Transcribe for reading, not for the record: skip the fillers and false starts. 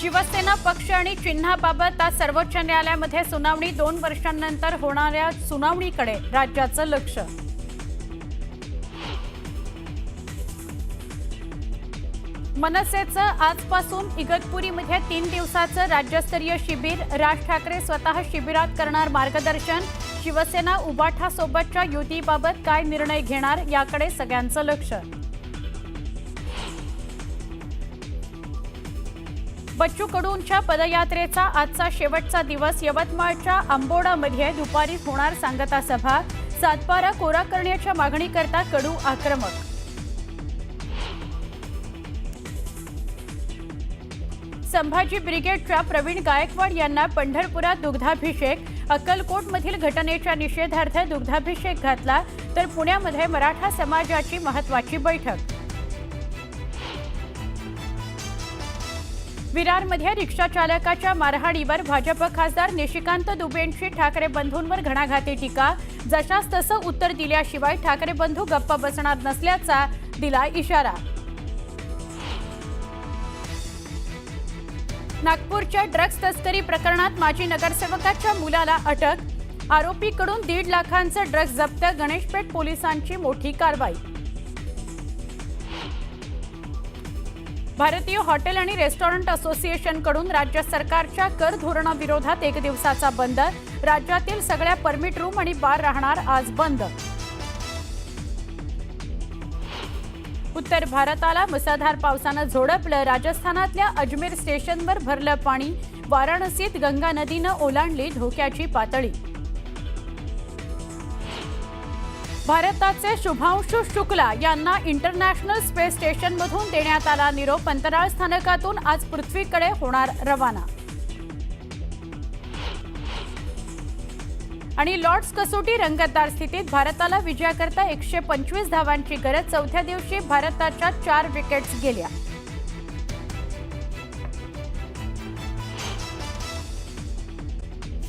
शिवसेना पक्ष आणि चिन्हाबाबत आज सर्वोच्च न्यायालयामध्ये सुनावणी 2 वर्षांनंतर होणाऱ्या सुनावणीकडे राज्याचं लक्ष। मनसेचं आजपासून इगतपुरीमध्ये 3 दिवसाचं राज्यस्तरीय शिबिर। राज ठाकरे स्वतः शिबिरात करणार मार्गदर्शन। शिवसेना उबाठा सोबतच्या युतीबाबत काय निर्णय घेणार याकडे सगळ्यांचं लक्ष। बच्चू कडूंच्या पदयात्रेचा आजचा शेवटचा दिवस। यवतमाळच्या आंबोडामध्ये दुपारी होणार सांगता सभा। सातबारा कोरा करण्याच्या मागणीकरता कडू आक्रमक। संभाजी ब्रिगेडच्या प्रवीण गायकवाड यांना पंढरपुरात दुग्धाभिषेक। अक्कलकोटमधील घटनेच्या निषेधार्थ दुग्धाभिषेक घातला, तर पुण्यामध्ये मराठा समाजाची महत्त्वाची बैठक। विरारमध्ये रिक्षा चालकाच्या मारहाणीवर भाजप खासदार निशिकांत दुबेंची ठाकरे बंधूंवर घणाघाती टीका। जशास तसं उत्तर दिल्याशिवाय ठाकरे बंधू गप्प बसणार नसल्याचा दिला इशारा। नागपूरच्या ड्रग्ज तस्करी प्रकरणात माजी नगरसेवकाच्या मुलाला अटक। आरोपीकडून 1.5 लाखांचं ड्रग्ज जप्त। गणेशपेठ पोलिसांची मोठी कारवाई। भारतीय हॉटेल आणि रेस्टॉरंट असोसिएशनकडून राज्य सरकारच्या कर धोरणाविरोधात 1 दिवसाचा बंद। राज्यातील सगळ्या परमिट रूम आणि बार राहणार आज बंद। उत्तर भारताला मुसळधार पावसानं झोडपलं। राजस्थानातल्या अजमेर स्टेशनवर भरलं पाणी। वाराणसीत गंगा नदीनं ओलांडली धोक्याची पातळी। भारताचे शुभांशु शुक्ला यांना इंटरनॅशनल स्पेस स्टेशनमधून देण्यात आला निरोप। अंतराळ स्थानकातून आज पृथ्वीकडे होणार रवाना। आणि लॉर्ड्स कसोटी रंगतदार स्थितीत। भारताला विजयाकरता 125 धावांची गरज। चौथ्या दिवशी भारताच्या 4 विकेट्स गेल्या।